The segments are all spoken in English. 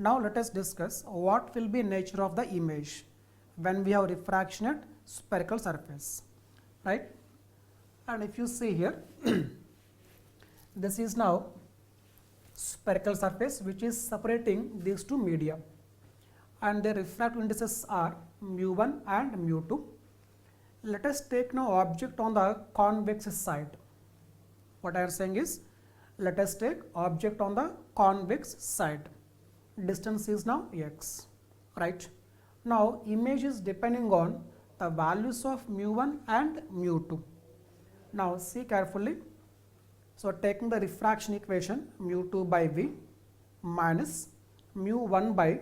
Now let us discuss what will be nature of the image when we have refraction at spherical surface, right? And if you see here, this is now spherical surface which is separating these two media, and their refractive indices are mu1 and mu2. Let us take now object on the convex side. What I am saying is, let us take object on the convex side. Distance is now x, right? Now image is depending on the values of mu1 and mu2. Now see carefully. So taking the refraction equation, mu2 by v minus mu1 by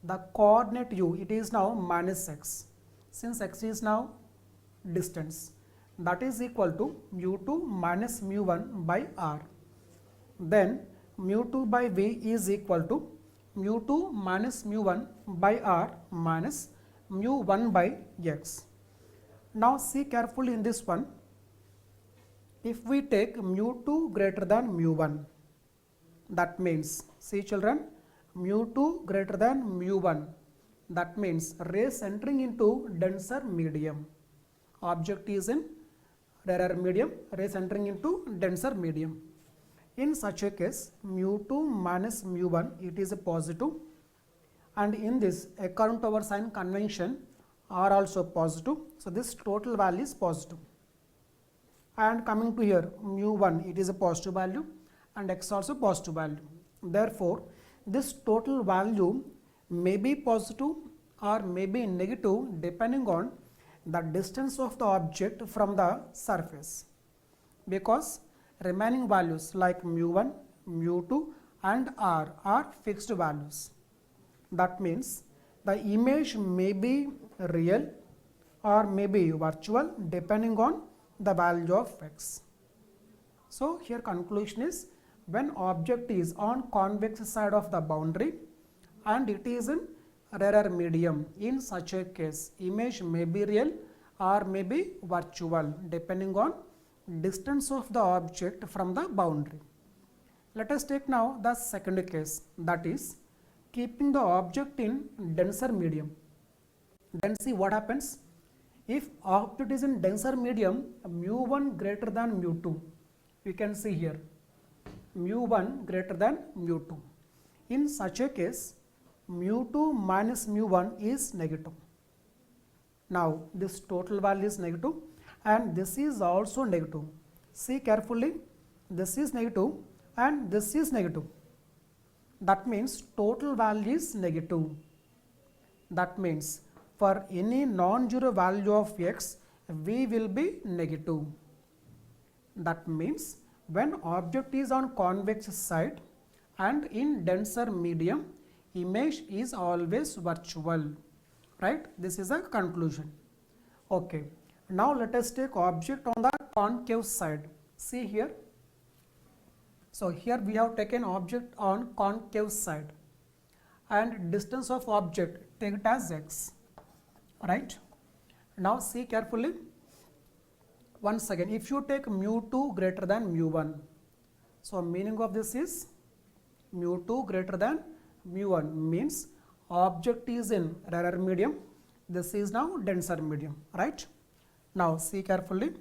the coordinate u, it is now minus x. Since x is now distance, that is equal to mu2 minus mu1 by r. Then mu2 by v is equal to mu2 minus mu1 by r minus mu1 by x. Now see carefully in this one. If we take mu2 greater than mu1, that means, see children, mu2 greater than mu1, that means rays entering into denser medium. Object is in rarer medium, rays entering into denser medium. In such a case, mu2 minus mu1, it is a positive, and in this, according to our sign convention, are also positive. So this total value is positive. And coming to here, mu1, it is a positive value, and x also positive value. Therefore, this total value may be positive or may be negative depending on the distance of the object from the surface, because remaining values like mu1, mu2 and r are fixed values. That means the image may be real or may be virtual depending on the value of x. So here conclusion is, when object is on convex side of the boundary and it is in rarer medium, in such a case image may be real or may be virtual depending on distance of the object from the boundary. Let us take now the second case, that is keeping the object in denser medium. Then see what happens. If object is in denser medium, mu1 greater than mu2, we can see here mu1 greater than mu2. In such a case, mu2 minus mu1 is negative. Now this total value is negative and this is also negative. See carefully, this is negative and this is negative. That means total value is negative. That means for any non-zero value of x, v will be negative. That means when object is on convex side and in denser medium, image is always virtual, right? This is a conclusion. Okay, now let us take object on the concave side. See here. So here we have taken object on concave side and distance of object, take it as x, right? Now see carefully. Once again, if you take mu2 greater than mu1, so meaning of this is mu2 greater than mu1 means object is in rarer medium, this is now denser medium, right? Now see carefully,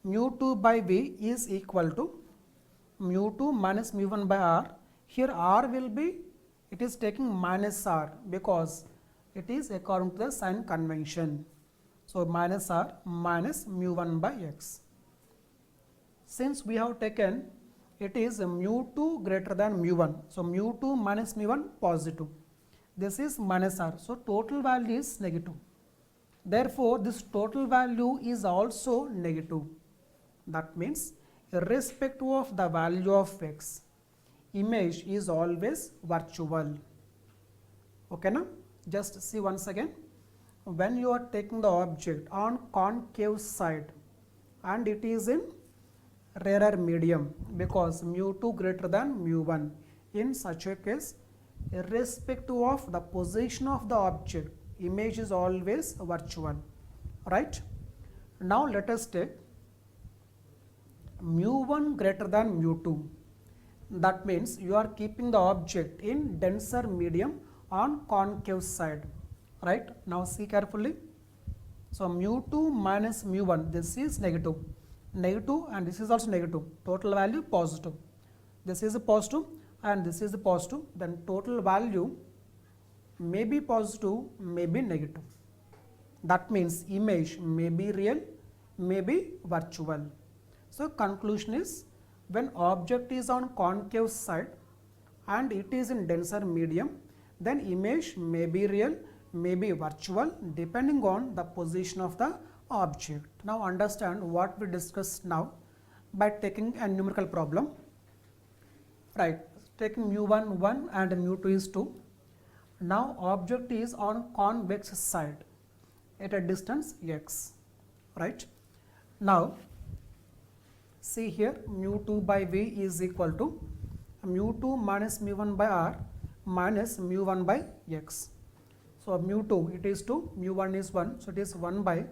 mu2 by v is equal to mu2 minus mu1 by r. Here r will be, it is taking minus r because it is according to the sign convention. So minus r minus mu1 by x. Since we have taken it is mu2 greater than mu1, so mu2 minus mu1 positive. This is minus r, so total value is negative. Therefore, this total value is also negative. That means irrespective of the value of x, image is always virtual. Okay, now just see once again. When you are taking the object on concave side and it is in rarer medium because mu2 greater than mu1, in such a case irrespective of the position of the object, image is always virtual, right? Now let us take mu1 greater than mu2. That means you are keeping the object in denser medium on concave side, right? Now see carefully. So mu2 minus mu1, this is negative, negative, and this is also negative, total value positive. This is a positive and this is a positive, then total value may be positive, may be negative. That means image may be real, may be virtual. So conclusion is, when object is on concave side and it is in denser medium, then image may be real, may be virtual, depending on the position of the object. Now understand what we discussed now by taking a numerical problem. Right, taking mu1 1 and mu2 is 2. Now object is on convex side at a distance x, right? Now see here, mu2 by v is equal to mu2 minus mu1 by r minus mu1 by x. So mu2 it is 2, mu1 is 1, so it is 1 by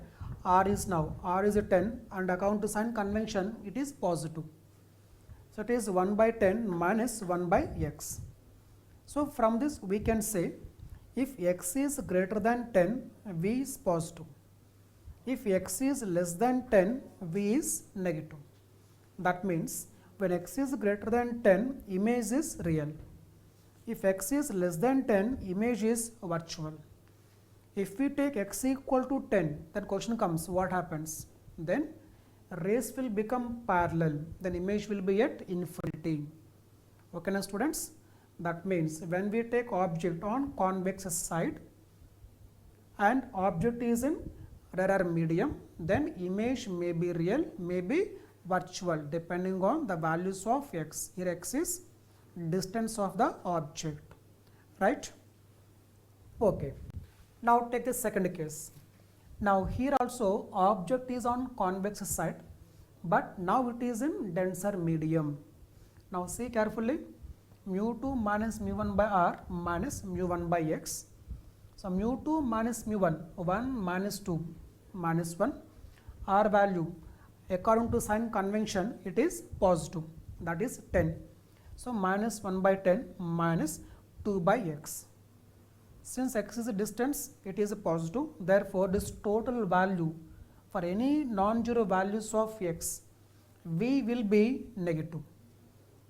r is now, r is a 10 and according to sign convention it is positive. So it is 1 by 10 minus 1 by x. So from this we can say, if x is greater than 10, v is positive. If x is less than 10, v is negative. That means when x is greater than 10, image is real. If x is less than 10, image is virtual. If we take x equal to 10, then question comes, what happens? Then rays will become parallel, then image will be at infinity. Okay now students, that means when we take object on convex side and object is in rarer medium, then image may be real, may be virtual, depending on the values of x. Here x is distance of the object, right? Okay, now take the second case. Now here also object is on convex side, but now it is in denser medium. Now see carefully, mu2 minus mu1 by r minus mu1 by x. So mu2 minus mu1, 1 minus 2 minus 1, r value according to sign convention it is positive, that is 10. So minus 1 by 10 minus 2 by x. Since x is a distance, it is a positive, therefore this total value for any non-zero values of x, v will be negative.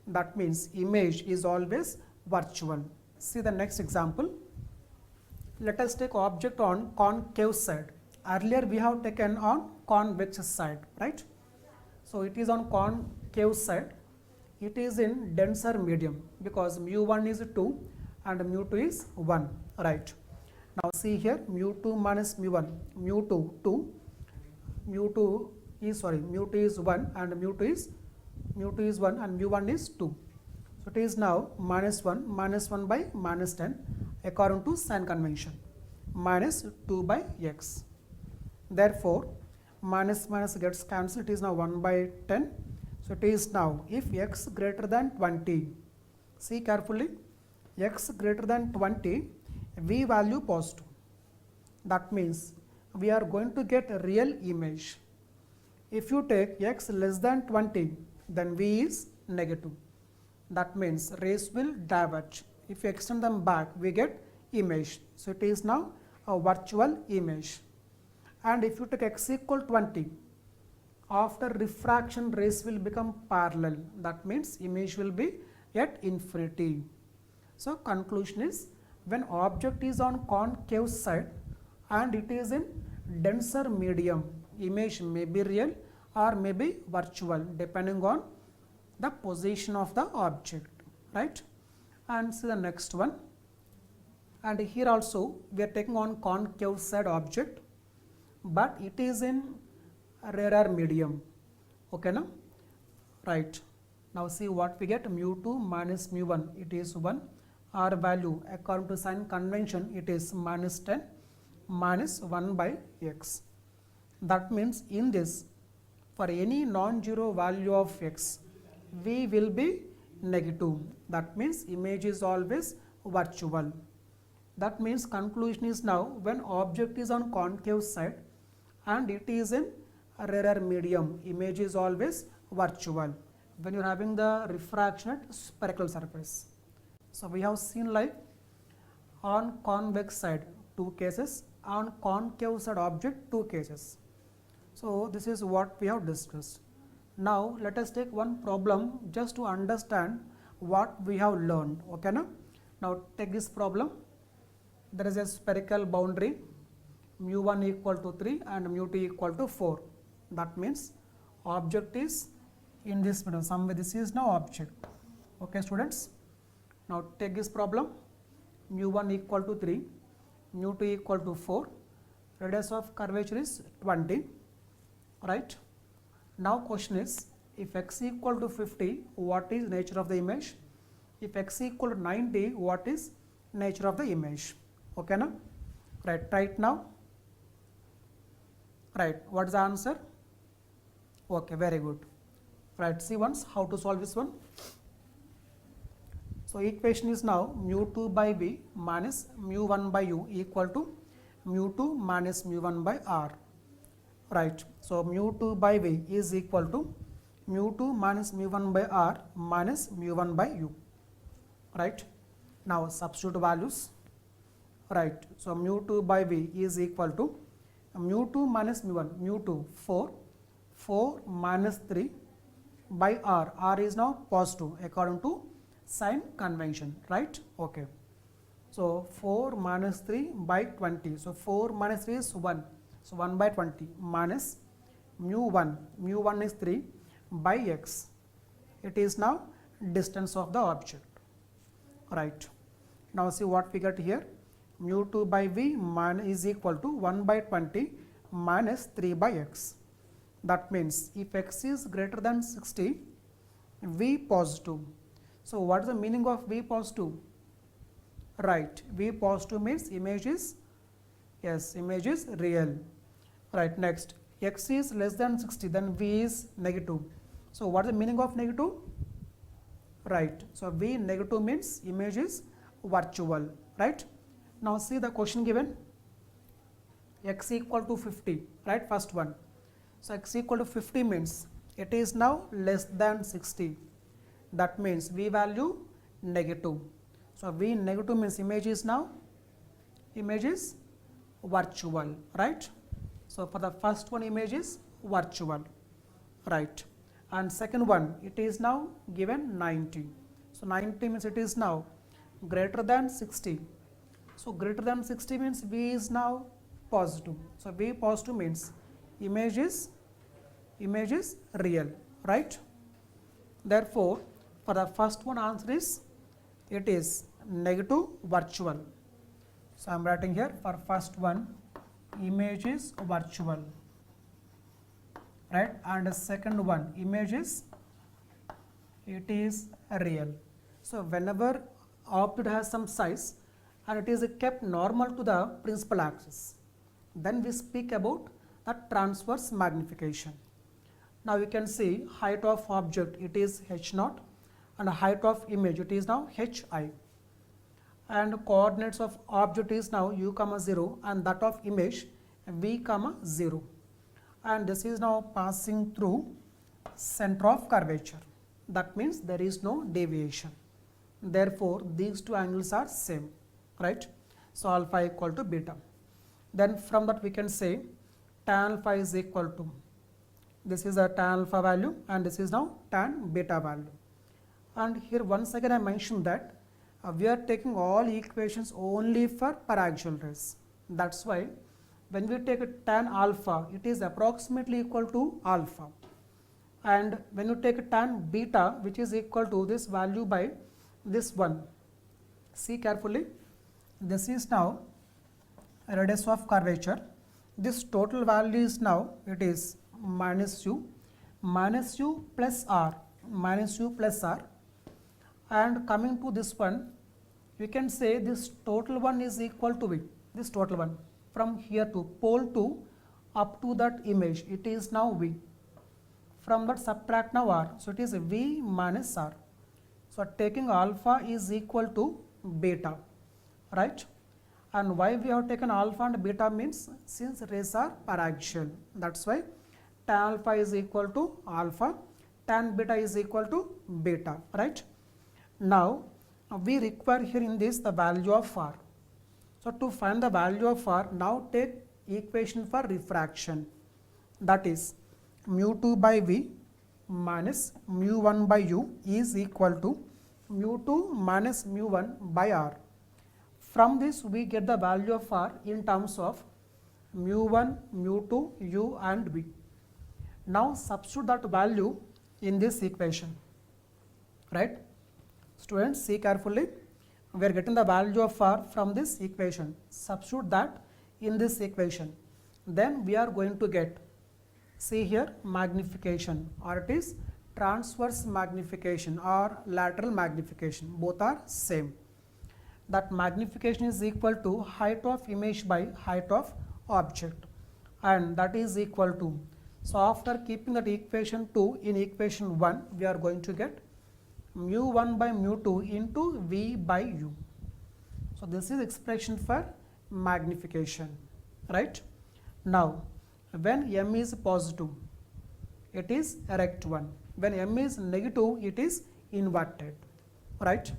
That means image is always virtual. See the next example. Let us take object on concave side. Earlier we have taken on convex side, right? So it is on concave side. It is in denser medium because mu1 is 2 and mu2 is 1, right? Now see here, mu2 minus mu1, mu2 2, mu2 is 1 and mu2 is 1 and mu1 is 2. So it is now minus 1 by minus 10 according to sign convention, minus 2 by x. Therefore minus minus gets cancelled, it is now 1 by 10. So it is now, if x greater than 20, see carefully, x greater than 20, v value positive. That means we are going to get a real image. If you take x less than 20, then v is negative. That means rays will diverge. If you extend them back, we get image. So it is now a virtual image. And if you take x equal 20, after refraction rays will become parallel. That means image will be at infinity. So conclusion is, when object is on concave side and it is in denser medium, image may be real or may be virtual, depending on the position of the object, right? And see the next one. And here also we are taking on concave side object, but it is in rarer medium. Okay now, right? Now see what we get, mu2 minus mu1, it is 1, r value according to sign convention it is minus 10 minus 1 by x. That means in this, for any non-zero value of x, v will be negative. That means image is always virtual. That means conclusion is, now when object is on concave side and it is in rarer medium, image is always virtual. when you're having the refraction at spherical surface. So we have seen like on convex side 2 cases, on concave side object 2 cases. So this is what we have discussed. Now let us take one problem just to understand what we have learned. Okay, now take this problem. There is a spherical boundary, mu1 equal to 3 and mu2 equal to 4. That means object is in this middle, somewhere this is now object. Okay students, now take this problem, mu1 equal to 3, mu2 equal to 4, radius of curvature is 20, right? Now question is, if x equal to 50, what is nature of the image? If x equal to 90, what is nature of the image? Okay, na? Right now, right, what is the answer? Okay, very good. Right, see once how to solve this one. So equation is now mu2 by v minus mu1 by u equal to mu2 minus mu1 by r. Right, so mu2 by v is equal to mu2 minus mu1 by r minus mu1 by u. Right, now substitute values. Right, so mu2 by v is equal to mu2 minus mu1, mu2 4, 4 minus 3 by r, r is now positive according to sign convention, right? Okay, so 4 minus 3 by 20, so 4 minus 3 is 1, so 1 by 20 minus mu1 is 3 by x, it is now distance of the object, right? Now see what we get here, mu2 by v is equal to 1 by 20 minus 3 by x. That means if x is greater than 60, v positive. So what is the meaning of v positive? Right, v positive means image is, yes, image is real. Right, next, x is less than 60, then v is negative. So what is the meaning of negative? Right, so v negative means image is virtual, right? Now see the question given, x equal to 50, right, first one. So x equal to 50 means it is now less than 60. That means v value negative. So v negative means image is now, image is virtual, right? So for the first one, image is virtual, right? And second one, it is now given 90. So 90 means it is now greater than 60. So greater than 60 means v is now positive. So v positive means image is real, right? Therefore, for the first one answer is, it is negative virtual. So I am writing here for first one, image is virtual, right? And the second one, image is, it is real. So whenever object has some size and it is kept normal to the principal axis, then we speak about the transverse magnification. Now you can see height of object, it is h0, and height of image, it is now hi, and coordinates of object is now u comma 0 and that of image v comma 0, and this is now passing through center of curvature. That means there is no deviation. Therefore these two angles are same, right? So alpha equal to beta. Then from that we can say tan alpha is equal to, this is a tan alpha value and this is now tan beta value. And here once again I mentioned that we are taking all equations only for paraxial rays. That's why when we take a tan alpha, it is approximately equal to alpha. And when you take a tan beta, which is equal to this value by this one, see carefully, this is now radius of curvature. This total value is now, it is minus u plus r, and coming to this one, we can say this total one is equal to v, this total one from here to pole to up to that image, it is now v. From that subtract now r, so it is v minus r. So taking alpha is equal to beta, right? And why we have taken alpha and beta means since rays are paraxial, that's why tan alpha is equal to alpha, tan beta is equal to beta, right? Now we require here in this the value of r. So to find the value of r, now take equation for refraction, that is mu2 by v minus mu1 by u is equal to mu2 minus mu1 by r. From this we get the value of r in terms of mu1, mu2, u and v. Now substitute that value in this equation, right? Students, see carefully. We are getting the value of r from this equation. Substitute that in this equation. Then we are going to get, see here, magnification, or it is transverse magnification or lateral magnification. Both are same. That magnification is equal to height of image by height of object, and that is equal to, so after keeping that equation 2 in equation 1, we are going to get mu1 by mu2 into v by u. So this is expression for magnification, right? Now when m is positive, it is erect one. When m is negative, it is inverted, right?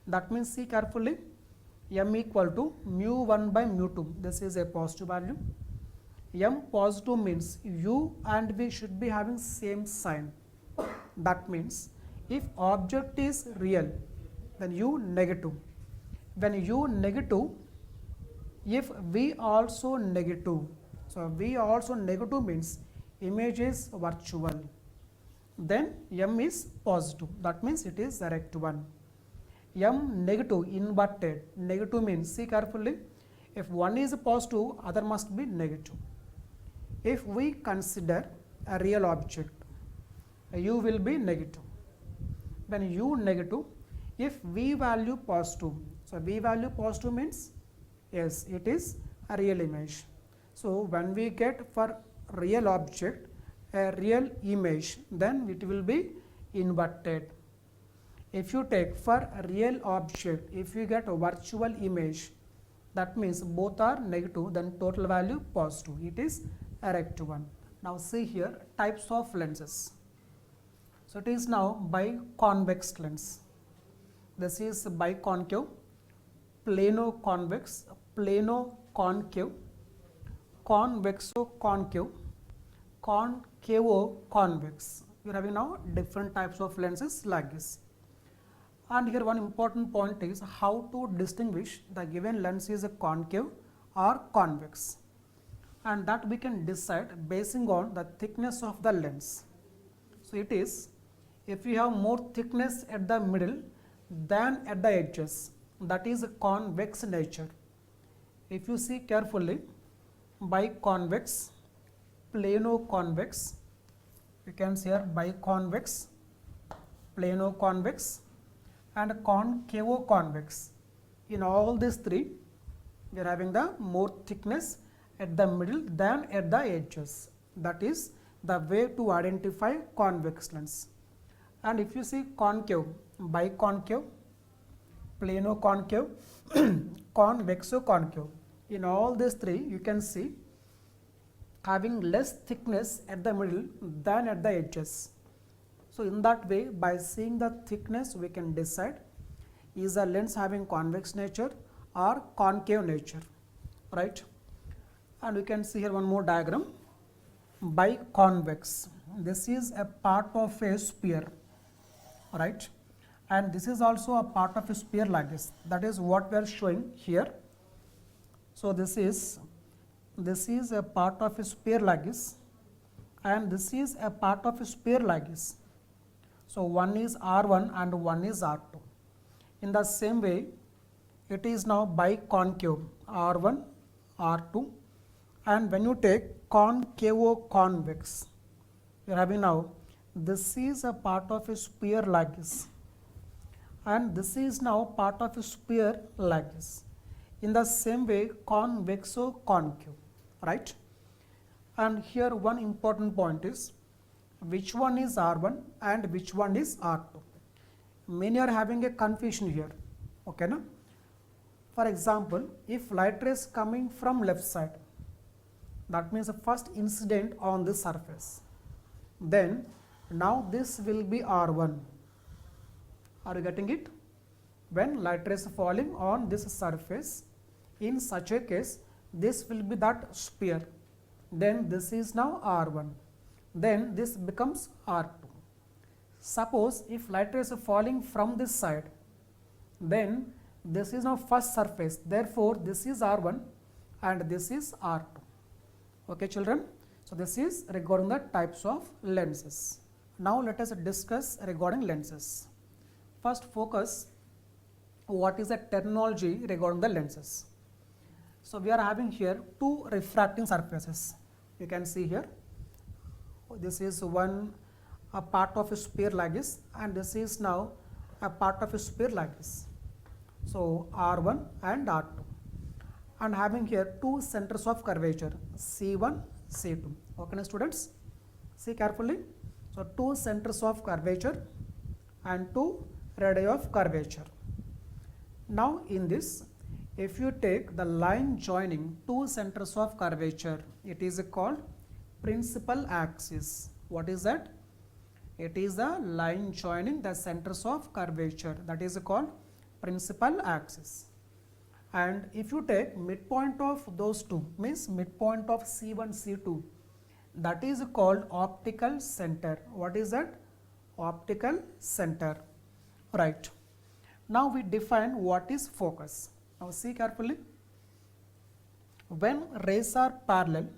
That means, see carefully, m equal to mu1 by mu2. This is a positive value. M positive means u and v should be having same sign. That means if object is real, then u negative. When u negative, if v also negative, so v also negative means image is virtual, then m is positive. That means it is erect one. M negative, inverted. Negative means, see carefully, if one is positive, other must be negative. If we consider a real object, u will be negative. When u negative, if v value positive, so v value positive means yes, it is a real image. So when we get for real object a real image, then it will be inverted. If you take for a real object, if you get a virtual image, that means both are negative, then total value positive. It is erect one. Now see here, types of lenses. So it is now biconvex lens. This is biconcave, plano-convex, plano-concave, convexo-concave, concavo-convex. You are having now different types of lenses like this. And here one important point is how to distinguish the given lens is a concave or convex, and that we can decide basing on the thickness of the lens. So it is, if you have more thickness at the middle than at the edges, that is a convex nature. If you see carefully, biconvex, plano-convex, you can see here biconvex, plano-convex and concavo-convex. In all these three, we are having the more thickness at the middle than at the edges. That is the way to identify convex lens. And if you see concave, biconcave, plano-concave, convexo-concave, in all these three you can see having less thickness at the middle than at the edges. So in that way, by seeing the thickness, we can decide is the lens having convex nature or concave nature, right? And we can see here one more diagram. Biconvex, this is a part of a sphere, right? And this is also a part of a sphere like this. That is what we are showing here. So this is a part of a sphere like this, and this is a part of a sphere like this. So one is R1 and one is R2. In the same way, it is now biconcave, R1, R2, and when you take concavo-convex, you are having now, this is a part of a sphere like this, and this is now part of a sphere like this. In the same way, convexo-concave, right? And here one important point is, which one is R1 and which one is R2. Many are having a confusion here, okay na? For example, if light rays coming from left side, that means the first incident on the surface, then Now this will be R1. Are you getting it? When light rays falling on this surface, in such a case, this will be that sphere. Then this is now R1. Then this becomes R2. Suppose if light rays are falling from this side, then this is now first surface. Therefore, this is R1 and this is R2. Okay, children? So this is regarding the types of lenses. Now let us discuss regarding lenses. First, focus what is the terminology regarding the lenses. So we are having here two refracting surfaces. You can see here. This is one a part of a sphere like this, and this is now a part of a sphere like this. So R1 and R2, and having here two centers of curvature C1, C2. Okay, students, see carefully. So two centers of curvature and two radii of curvature. Now in this, if you take the line joining two centers of curvature, it is called principal axis. What is that? It is the line joining the centers of curvature, that is called principal axis. And if you take midpoint of those two, means midpoint of C1, C2, that is called optical center. What is that? Optical center. Right. Now we define what is focus. Now see carefully. When rays are parallel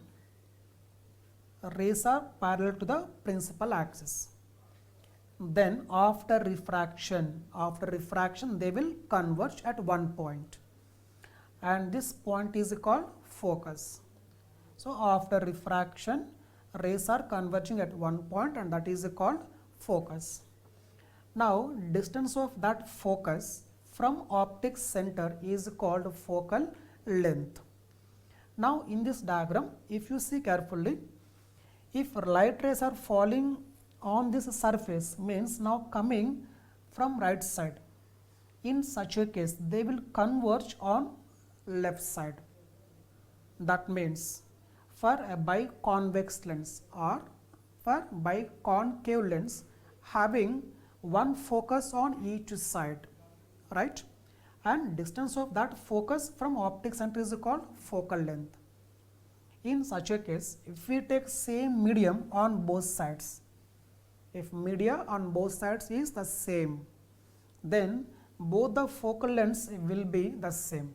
to the principal axis, then after refraction they will converge at one point, and this point is called focus. So after refraction, rays are converging at one point, and that is called focus. Now distance of that focus from optic center is called focal length. Now in this diagram, if you see carefully, if light rays are falling on this surface, means now coming from right side, in such a case they will converge on left side. That means for a biconvex lens or for biconcave lens having one focus on each side, right? And distance of that focus from optic center is called focal length. In such a case, if we take same medium on both sides, if media on both sides is the same, then both the focal lengths will be the same,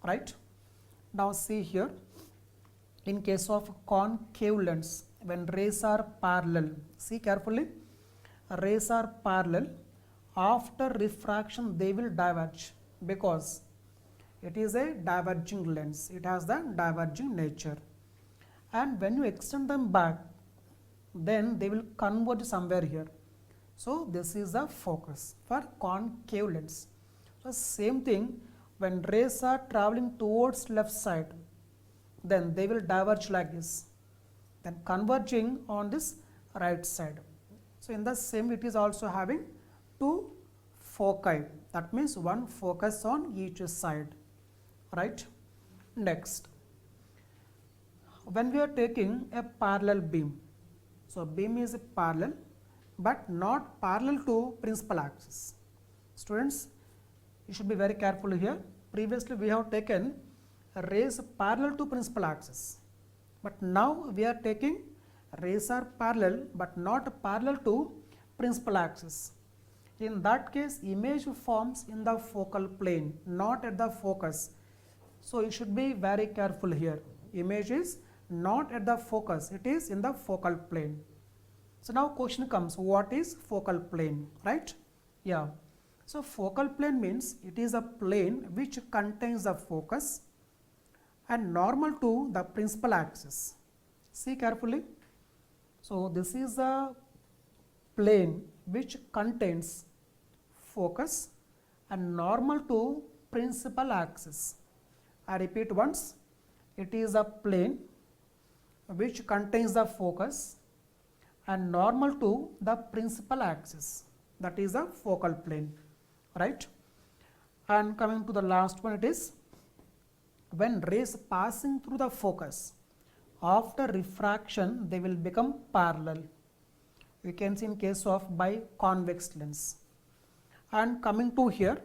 right? Now see here, in case of concave lens, when rays are parallel, see carefully, rays are parallel, after refraction they will diverge, because it is a diverging lens, it has the diverging nature, and when you extend them back, then they will converge somewhere here. So this is the focus for concave lens. So same thing, when rays are traveling towards left side, then they will diverge like this, then converging on this right side. So in the same, it is also having two foci, that means one focus on each side, right? Next, when we are taking a parallel beam, so beam is parallel but not parallel to principal axis. Students, you should be very careful here. Previously we have taken rays parallel to principal axis, but now we are taking rays are parallel but not parallel to principal axis. In that case, image forms in the focal plane, not at the focus. So you should be very careful here. Image is not at the focus, it is in the focal plane. So now question comes, what is focal plane, right? Yeah. So focal plane means it is a plane which contains the focus and normal to the principal axis. See carefully. So this is a plane which contains focus and normal to principal axis. I repeat once, it is a plane which contains the focus and normal to the principal axis, that is a focal plane, right? And coming to the last one, it is when rays passing through the focus, after refraction they will become parallel. we can see in case of biconvex lens. And coming to here,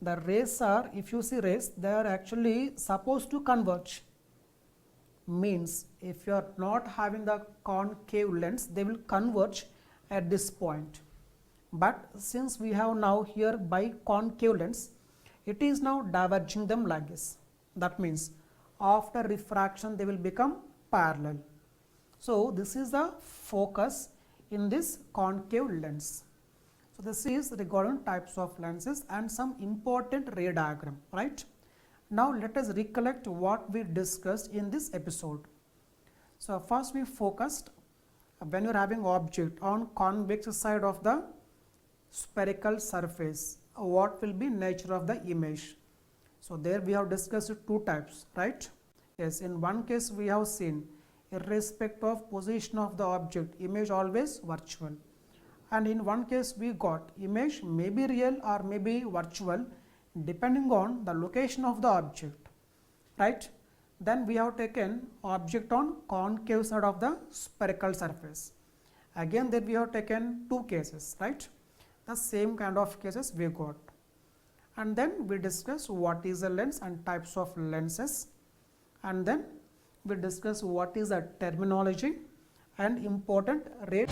the rays are, if you see rays, they are actually supposed to converge. Means if you are not having the concave lens, they will converge at this point. But since we have now here biconcave lens, it is now diverging them like this. That means after refraction they will become parallel. So this is the focus in this concave lens. So this is regarding types of lenses and some important ray diagram, right? Now let us recollect what we discussed in this episode. So first we focused when you are having object on convex side of the spherical surface, what will be nature of the image. So there we have discussed two types, right? Yes, in one case we have seen irrespective of position of the object, image always virtual. And in one case we got image may be real or may be virtual depending on the location of the object, right? Then we have taken object on concave side of the spherical surface. Again there we have taken two cases, right? The same kind of cases we got. And then we discuss what is a lens and types of lenses. And then we discuss what is a terminology and important ray.